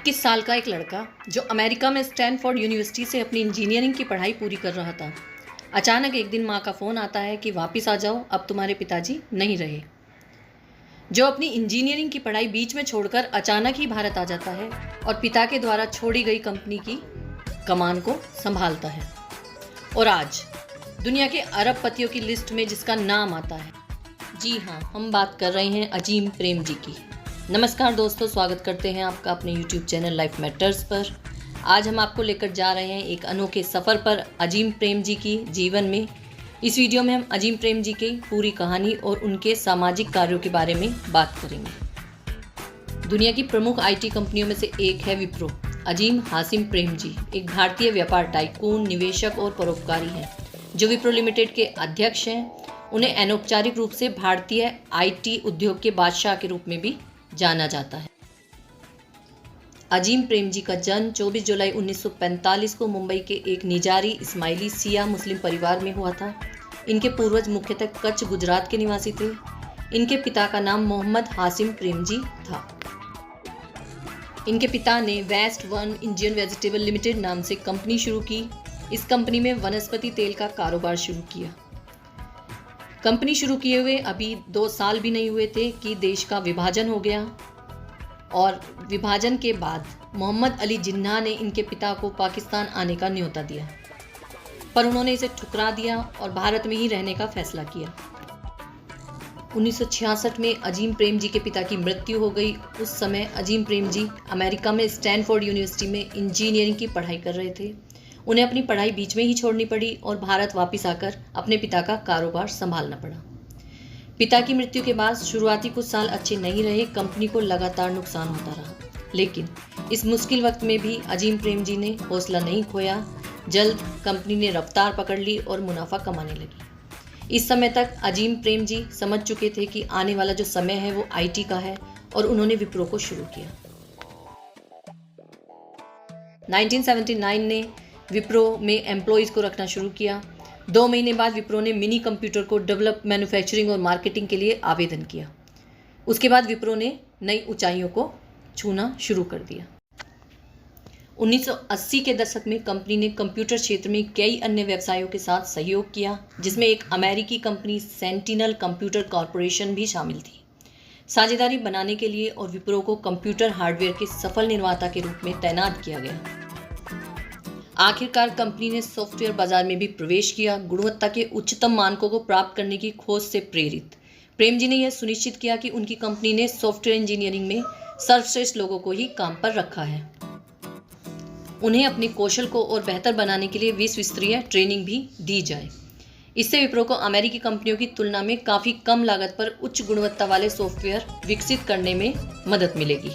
21 साल का एक लड़का जो अमेरिका में स्टैनफोर्ड यूनिवर्सिटी से अपनी इंजीनियरिंग की पढ़ाई पूरी कर रहा था। अचानक एक दिन माँ का फ़ोन आता है कि वापस आ जाओ, अब तुम्हारे पिताजी नहीं रहे। जो अपनी इंजीनियरिंग की पढ़ाई बीच में छोड़कर अचानक ही भारत आ जाता है और पिता के द्वारा छोड़ी गई कंपनी की कमान को संभालता है। और आज दुनिया के अरबपतियों की लिस्ट में जिसका नाम आता है, जी हाँ, हम बात कर रहे हैं अजीम प्रेमजी की। नमस्कार दोस्तों, स्वागत करते हैं आपका अपने YouTube चैनल लाइफ मैटर्स पर। आज हम आपको लेकर जा रहे हैं एक अनोखे सफ़र पर अजीम प्रेमजी की जीवन में। इस वीडियो में हम अजीम प्रेमजी की पूरी कहानी और उनके सामाजिक कार्यों के बारे में बात करेंगे। दुनिया की प्रमुख IT कंपनियों में से एक है विप्रो। अजीम हासिम प्रेमजी एक भारतीय व्यापार टाइकून, निवेशक और परोपकारी हैं, जो विप्रो लिमिटेड के अध्यक्ष हैं। उन्हें अनौपचारिक रूप से भारतीय IT उद्योग के बादशाह के रूप में भी जाना जाता है। अजीम प्रेमजी का जन्म 24 जुलाई 1945 को मुंबई के एक निजारी इस्माइली सिया मुस्लिम परिवार में हुआ था। इनके पूर्वज मुख्यतः कच्छ, गुजरात के निवासी थे। इनके पिता का नाम मोहम्मद हासिम प्रेमजी था। इनके पिता ने west one Indian vegetable limited नाम से कंपनी शुरू की। इस कंपनी में वनस्पति तेल का कारोबार शुरू किया। कंपनी शुरू किए हुए अभी 2 साल भी नहीं हुए थे कि देश का विभाजन हो गया, और विभाजन के बाद मोहम्मद अली जिन्ना ने इनके पिता को पाकिस्तान आने का न्योता दिया, पर उन्होंने इसे ठुकरा दिया और भारत में ही रहने का फैसला किया। 1966 में अजीम प्रेमजी के पिता की मृत्यु हो गई। उस समय अजीम प्रेमजी अमेरिका में स्टैनफोर्ड यूनिवर्सिटी में इंजीनियरिंग की पढ़ाई कर रहे थे। उन्हें अपनी पढ़ाई बीच में ही छोड़नी पड़ी और भारत वापस आकर अपने पिता का कारोबार संभालना पड़ा। पिता की मृत्यु के बाद शुरुआती कुछ साल अच्छे नहीं रहे। कंपनी को लगातार नुकसान होता रहा, लेकिन इस मुश्किल वक्त में भी अजीम प्रेमजी ने हौसला नहीं खोया। जल्द कंपनी ने रफ्तार पकड़ ली और मुनाफा कमाने लगी। इस समय तक अजीम प्रेमजी समझ चुके थे कि आने वाला जो समय है वो IT का है, और उन्होंने विप्रो को शुरू किया। 1979 ने विप्रो में एम्प्लॉयज़ को रखना शुरू किया। 2 महीने बाद विप्रो ने मिनी कंप्यूटर को डेवलप, मैन्युफैक्चरिंग और मार्केटिंग के लिए आवेदन किया। उसके बाद विप्रो ने नई ऊंचाइयों को छूना शुरू कर दिया। 1980 के दशक में कंपनी ने कंप्यूटर क्षेत्र में कई अन्य व्यवसायों के साथ सहयोग किया, जिसमें एक अमेरिकी कंपनी सेंटिनल कंप्यूटर कॉरपोरेशन भी शामिल थी। साझेदारी बनाने के लिए और विप्रो को कंप्यूटर हार्डवेयर के सफल निर्माता के रूप में तैनात किया गया। आखिरकार कंपनी ने सॉफ्टवेयर बाजार में भी प्रवेश किया। गुणवत्ता के उच्चतम मानकों को प्राप्त करने की खोज से प्रेरित प्रेमजी ने यह सुनिश्चित किया कि उनकी कंपनी ने सॉफ्टवेयर इंजीनियरिंग में सर्वश्रेष्ठ लोगों को ही काम पर रखा है। उन्हें अपने कौशल को और बेहतर बनाने के लिए विश्व स्तरीय ट्रेनिंग भी दी जाए। इससे विप्रो को अमेरिकी कंपनियों की तुलना में काफ़ी कम लागत पर उच्च गुणवत्ता वाले सॉफ्टवेयर विकसित करने में मदद मिलेगी,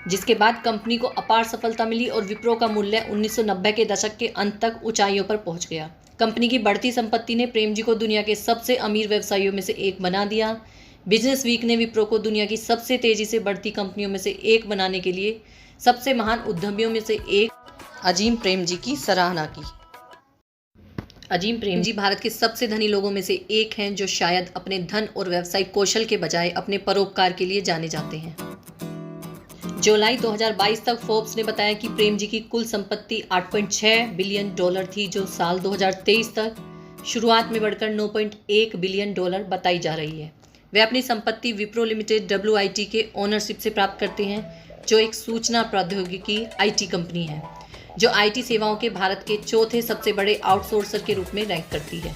जिसके बाद कंपनी को अपार सफलता मिली और विप्रो का मूल्य 1990 के दशक के अंत तक ऊंचाइयों पर पहुंच गया। कंपनी की बढ़ती संपत्ति ने प्रेमजी को दुनिया के सबसे अमीर व्यवसायियों में से एक बना दिया। बिजनेस वीक ने विप्रो को दुनिया की सबसे तेजी से बढ़ती कंपनियों में से एक बनाने के लिए सबसे महान उद्यमियों में से एक अजीम प्रेमजी की सराहना की। अजीम प्रेमजी भारत के सबसे धनी लोगों में से एक हैं, जो शायद अपने धन और व्यावसायिक कौशल के बजाय अपने परोपकार के लिए जाने जाते हैं। जुलाई 2022 तक फोर्ब्स ने बताया कि प्रेमजी की कुल संपत्ति $8.6 बिलियन थी, जो साल 2023 तक शुरुआत में बढ़कर $9.1 बिलियन बताई जा रही है। वे अपनी संपत्ति विप्रो लिमिटेड WIT के ओनरशिप से प्राप्त करते हैं, जो एक सूचना प्रौद्योगिकी IT कंपनी है, जो IT सेवाओं के भारत के चौथे सबसे बड़े आउटसोर्सर के रूप में रैंक करती है।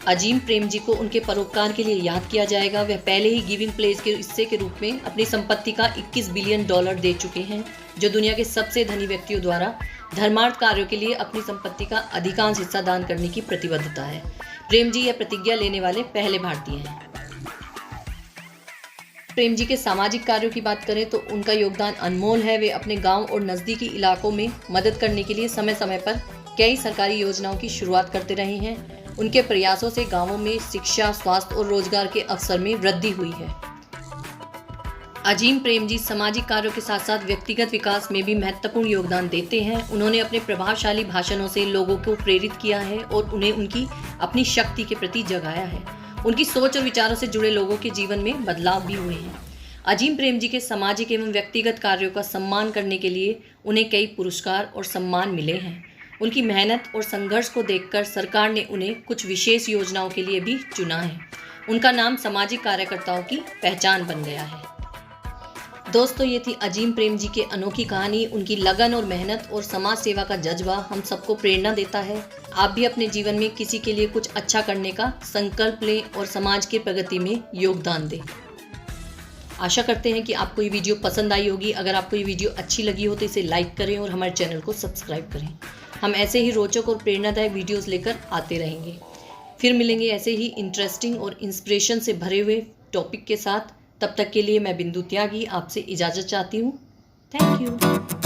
अजीम प्रेमजी को उनके परोपकार के लिए याद किया जाएगा। वह पहले ही गिविंग प्लेस के हिस्से के रूप में अपनी संपत्ति का $21 बिलियन दे चुके हैं, जो दुनिया के सबसे धनी व्यक्तियों द्वारा धर्मार्थ कार्यों के लिए अपनी संपत्ति का अधिकांश हिस्सा दान करने की प्रतिबद्धता है। प्रेमजी यह प्रतिज्ञा लेने वाले पहले भारतीय हैं। प्रेमजी के सामाजिक कार्यों की बात करें तो उनका योगदान अनमोल है। वे अपने गांव और नज़दीकी इलाकों में मदद करने के लिए समय समय पर कई सरकारी योजनाओं की शुरुआत करते रहे हैं। उनके प्रयासों से गांवों में शिक्षा, स्वास्थ्य और रोजगार के अवसर में वृद्धि हुई है। अजीम प्रेमजी सामाजिक कार्यों के साथ साथ व्यक्तिगत विकास में भी महत्वपूर्ण योगदान देते हैं। उन्होंने अपने प्रभावशाली भाषणों से लोगों को प्रेरित किया है और उन्हें उनकी अपनी शक्ति के प्रति जगाया है। उनकी सोच और विचारों से जुड़े लोगों के जीवन में बदलाव भी हुए हैं। अजीम प्रेम जी के सामाजिक एवं व्यक्तिगत कार्यों का सम्मान करने के लिए उन्हें कई पुरस्कार और सम्मान मिले हैं। उनकी मेहनत और संघर्ष को देखकर सरकार ने उन्हें कुछ विशेष योजनाओं के लिए भी चुना है। उनका नाम सामाजिक कार्यकर्ताओं की पहचान बन गया है। दोस्तों, ये थी अजीम प्रेम जी की अनोखी कहानी। उनकी लगन और मेहनत और समाज सेवा का जज्बा हम सबको प्रेरणा देता है। आप भी अपने जीवन में किसी के लिए कुछ अच्छा करने का संकल्प लें और समाज की प्रगति में योगदान दें। आशा करते हैं कि आपको ये वीडियो पसंद आई होगी। अगर आपको ये वीडियो अच्छी लगी हो तो इसे लाइक करें और हमारे चैनल को सब्सक्राइब करें। हम ऐसे ही रोचक और प्रेरणादायक वीडियोस लेकर आते रहेंगे। फिर मिलेंगे ऐसे ही इंटरेस्टिंग और इंस्पिरेशन से भरे हुए टॉपिक के साथ। तब तक के लिए मैं बिंदु त्यागी आपसे इजाज़त चाहती हूँ। Thank you.